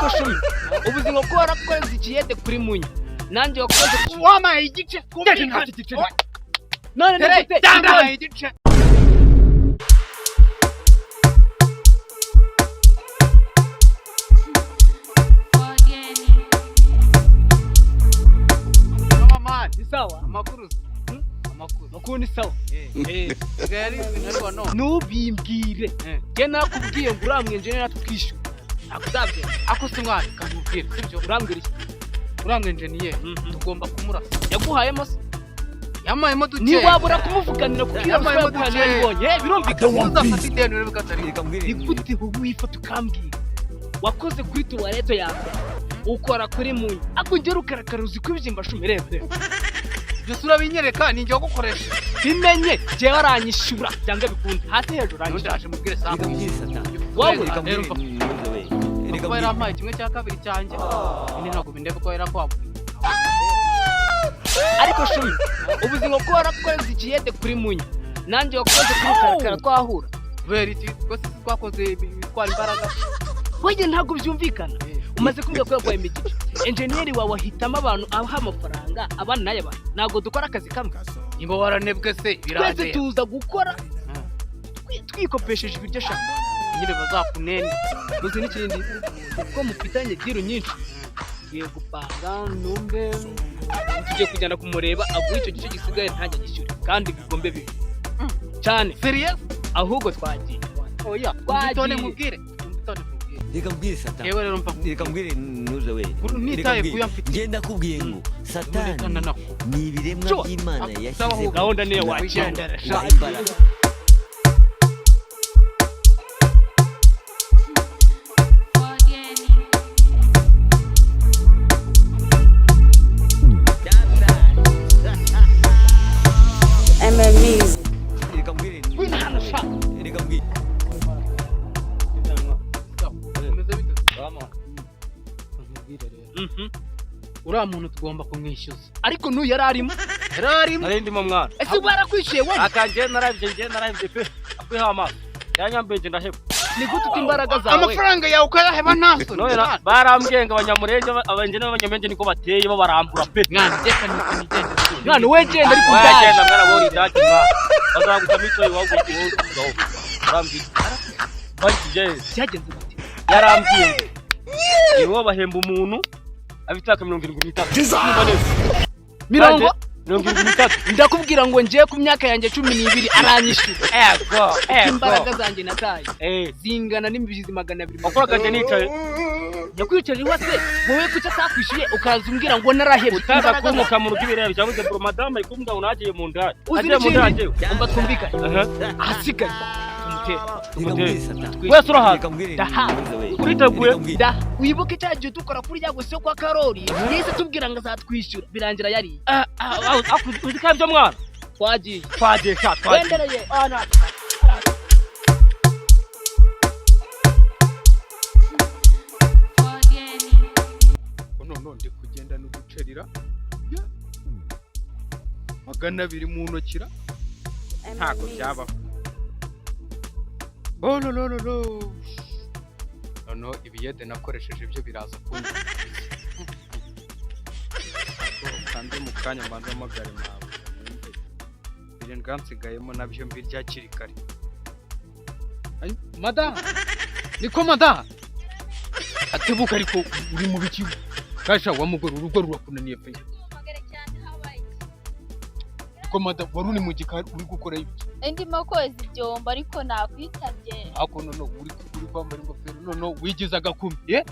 ariko shumi ubuzima ko warakoze ikiyede kuri munya nanjye wakoze wamaye igice kumbe nta gice none ndetse ndamaye igice mama ni sawa amakuru ni sawa gari nubimbwire je nakubwiye ngo uramwe enjeniyeri Kwishyuza akuzabye akose mwana kamubwire sibyo urambwira iki uramwe enjeniyeri tugomba kumurasa yaguhayemo se yamayemo duke ni wabura kumuvuganira kuko iyo yaguhaye yibonye birumvikana uzafata ideni rero bikatari nikuti wifata ukambwira wakoze kuri tuwarete yawe ukora kuri munyi akongera ukarakara uzi kwibyimba shumerebe byose urabinyereka ninjye wagukoresha bimenye je waranyishura byanga bikunda hasi hejuru ndaje mubwire sanga wowe reka ko yarampaye kimwe cya kabiri cyanjye ine ntabwo bindebe ko yarakwabuye ariko shumi ubuzima ko warakoze ikiyede kuri munya nanjye wakoze kuri karakara twahura kubera iki twese twakoze bitwara imbaraga wege ntabwo byumvikana umaze kumbwira ko yaguhaye imigice enjeniyeri wawe ahitamo abantu abaha amafaranga abana naye abantu ntabwo dukora akazi kamwe nimba waranebwe se birazera twese tuza gukora twikopesheje ibiryo shaka nyine bazakunene uzi n'ikindi kuko mufitanye diro nyinshi tugiye gupanga numbe tugiye kujyana kumureba aguha icyo gice gisigaye ntajya gishyure kandi bigombe bibi cyane serious ahubwo twagiye oya twagiye mubwire reka mbwire satani yewe rero mpa reka mbwire nuze we nitaye kuya mfite ngenda kubwiye ngo satani ni ibiremwa by'Imana yashyize gahunda niyo wagendera MMEs reka mbwire reka mbwire uriya muntu tugomba kumwishyuza ariko n'uyu yararimo narindimo mwana ese barakwishyuye wowe akanje narabye pe akwiha amaso yanyambeje ndaheba ni gute imbaraga zawe amafaranga yawe ukayaheba ntaso none barambwiye ngo abanyamurenge abenjene n'abanyamenje niko bateye bo barambura pe mwana reka nigende mwana we genda ariko ndagenda mwana bori daki mwana bazaguta mito iwawe ngo barambwiye bagije cyagenze gute yarambwiye ngo bahemba umuntu abitaka 73 mirongo 73 ndakubwira ngo ngiye ku myaka yanjye 12 aranyishyura imbaraga zanjye nataye zingana n'imbizi 200 bakoraga nicaye yakwicaje wase wowe kuca takwishyuye ukaza umbwira ngo narahebye utaza kumuka mu rugibire byavuze bro madame ikumbwa unagiye mu ndaya agiye mu ndaya umba twumvikanye ahasigaye wese urahaza uriteguye wibuke cyagiye dukora kuri rya gose kwa Karori yese tubwira ngo azatwishyura birangira yari uzikabyo mwana twagiye twendereye none ndi kugenda n'ugucerira 200 mu ntokira ntago byabaho ololololo no ibiyede nakoresheje ibyo biraza kundi kandi mu kanya mbanza amagare mawe biri ngansigayemo nabyo mbirya kirikare mada niko mada atebuka ariko uri mu biki kasha wa mugore urugo rurakunaniye pe ko mada waruni mu gikari uri gukora ibiki ndimo koza ibyombo ariko nakwitabye ako none uri kwambara ingofero none wigizaga kumbi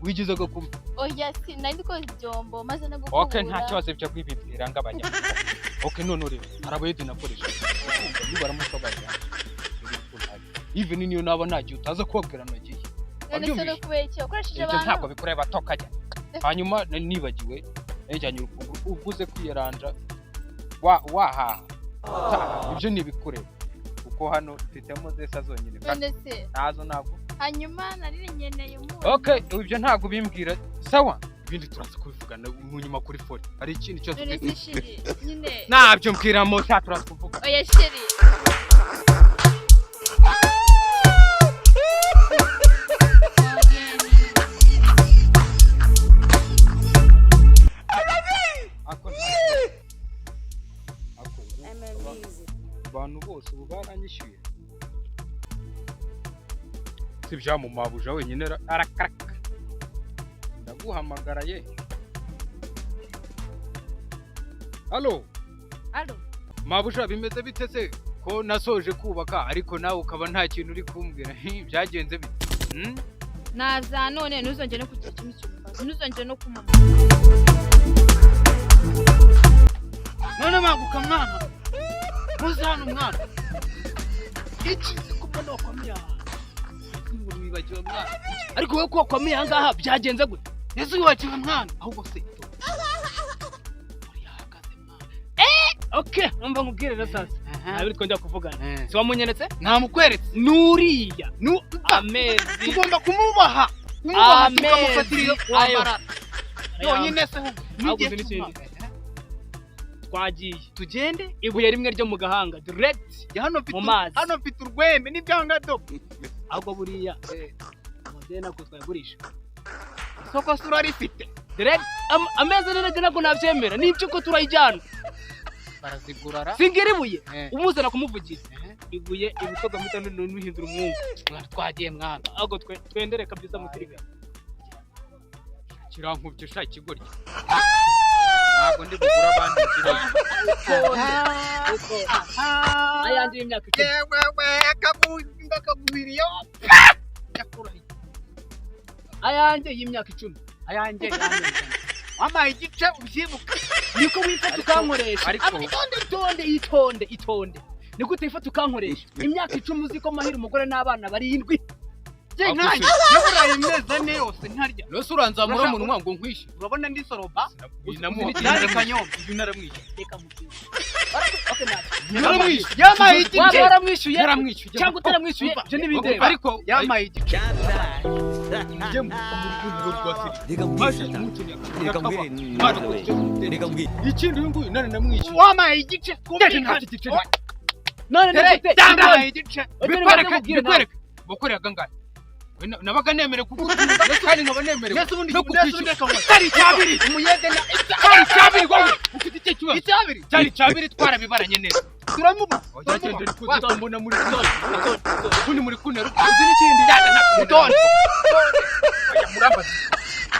wigizaga kumbi oya si nandi koza ibyombo maze no gukubura okay nta kibazo byo kwibibwira ngabanya okay none rero arabayede nakoresha ni baramukabaza even niyo naba nagiye utaza kwabwira nagiye none se no kubeshya ukoresheje abantu ntabwo bikureba tokajya hanyuma nibagiwe ejyanye urufungu uvuze kwiyaranja waha ibyo nibikureba uko hano mfitemo zesa zonyine nazo ntabwo hanyuma nari nkeneye umuntu okay ibyo ntabwo bimbwira sawa ibindi turaza kubivugana mu nyuma kuri fone hari ikintu cyose nyine nabyo mbwira mo turaza kuvuga oya sheri si byamu mabuja wenyine arakaraka ndaguhamagara ye. Allo mabuja bimeze bite se ko nasoje kubaka ariko nawe ukaba nta kintu uri kumbwira byagenze bite? naza none ntuzongere no kugira ikintu cy'umbaza ntuzongere no kumama none maguka mwana muzana umwana iki kubona wakomeye ngo wibagiwe mwana ariko wowe ko wakomeye ahangaha byagenze gute ese wibagiwe mwana ahubwo se okay numva nkubwire na sasa nabiri twongera kuvugana si wamunyenetse namukweretse nuriya amezi tugomba kumubaha tukamufatira kwambara yonyine se nigeze n'ikindi twagiye tugende ibuye rimwe ryo mu gahanga direct hano mfite urweme n'ibyanga do ahubwo buriya modena ko twagurisha soko sura rifite direct amezi nako nabyemera n'ibyo ko turayijyana barazigurara singira ibuye umuzana kumuvugira ibuye ibitoga mutano n'uhindura umwungu twagiye mwana ahubwo twendere kabisa mutiriga kirankubye sha ikigoryi ntabwo ndi bugura abandi ayandi y'imyaka 10 yewe akaguhiriyo ayandi y'imyaka 10 ayandi wamaye igice ubyibuka niko wifata ukankoresha ariko itonde niko utifata ukankoresha imyaka 10 uziko mahira umugore n'abana barindwi je nkanjye naburaye imeza ne yose ntarya rose uranzamura mu nwa ngo nkwishe urabona ndi soroba namuhitanye kanyombe ibi naramwishe reka mubwire okay naramwishe yamaye igice yaramwishuye cyangwa utaramwishuye je nibindeba ariko yamaye igice je mu rukundo rwasiri reka mbwire ikindi uyu nguyu none namwishuye wamaye igice twumve nta gice none ndamaye igice bikwereke bokorera ngana nabaga nemere kugutunga kandi nkaba nemere no kukwishyura tari cyabiri umuyede na tari cyabiri wowe ufite icyo kibazo icyabiri tari cyabiri twarabibaranye neza turamuba cyagende kuzambona muri kuni muri kunera uzi n'ikindi ntakutonde oya murambaza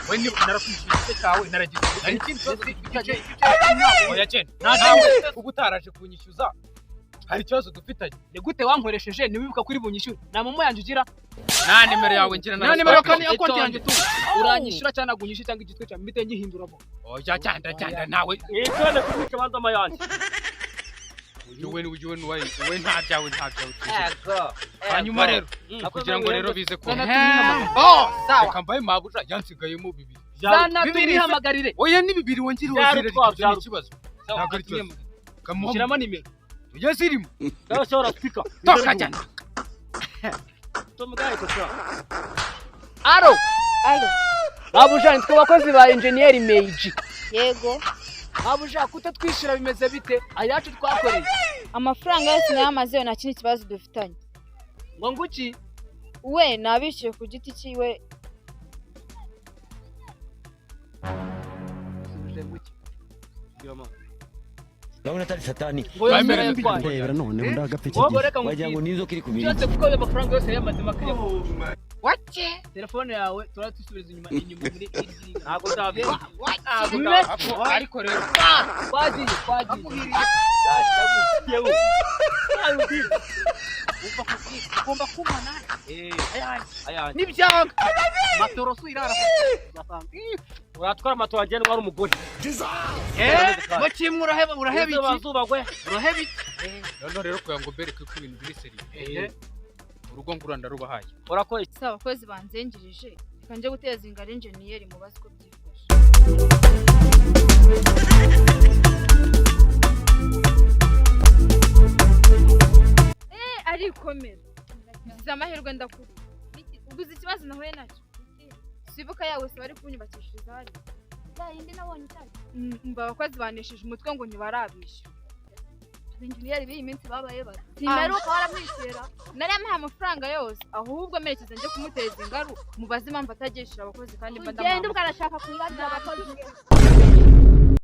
we ni narakwishyura icyo cyawe naragize ari ikindi cyose igice oya cyane nawe ubutaraje kunyishyuza hari ikibazo dufitanye ni gute wankoresheje niwibuka kuri bunyishyura na mama yanje ugira na nimero yawe ngira na nimero kane ya konti yanje tu uranyishyura cyane agunyishyura cyangwa igitwe cya mbite ngihinduramo oya cyanda nawe twende kubika banza mayanje uyu we nta byawe hanyuma rero kugira ngo rero bize ko sawa kambaye mabuja yansigayemo bibiri zana tubihamagarire oya ni bibiri wongire wazire ikibazo ntabwo ari cyo kamushyiramo nimero ujye zirimo ndashobora kwika toka cyane tomugaye kosa alo babuja nitwe bakozi ba enjeniyeri meiji yego babuja kutatwishyura bimeze bite ayacu twakoreye amafaranga yose nayamazeyo nta kindi kibazo dufitanye ngo nguki we nabishyuye ku giti cyiwe Ndabona atari satani. Ndebera none undi agapfiki. Wagira ngo nizo kiri kubiri. Cyose kuko ayo mafaranga yose yamaze makaya. Wache telefone yawe turatusubiriza inyuma muri iri. Ntago ndabe. Ariko rero kwagiye. Yewe. Ugomba kumana. Aya. Nibyanga. Matoroso irara. Uratwara mato agenda wari umugore. Bakimwe uraheba iki? Bazuba gwe. Uraheba iki? None rero kuya ngo bereke ko ibintu biri seri. Urugo nguranda rubahaye. Urakoye. Saba abakozi banzengereje. Kanje guteza ingari enjeniyeri mu baziko byifashe. Arikomera. Ngize amahirwe ndakuru. Uguze ikibazo nahuye nacyo. Sibuka yawe se bari kunyubakishiriza hari. Yindi nabonye cyane. Mba abakozi banesheje umutwe ngo ntibarabishyura. Enjeniyeri biyi minsi babaye bati. Simeruka baramwishyura. Nari amuha amafaranga yose ahubwo amerekeza nje kumuteza ingaru mubaze impamvu atagishyura abakozi kandi mba ndamwanga. Ugende ukarashaka kuyibaza abakozi.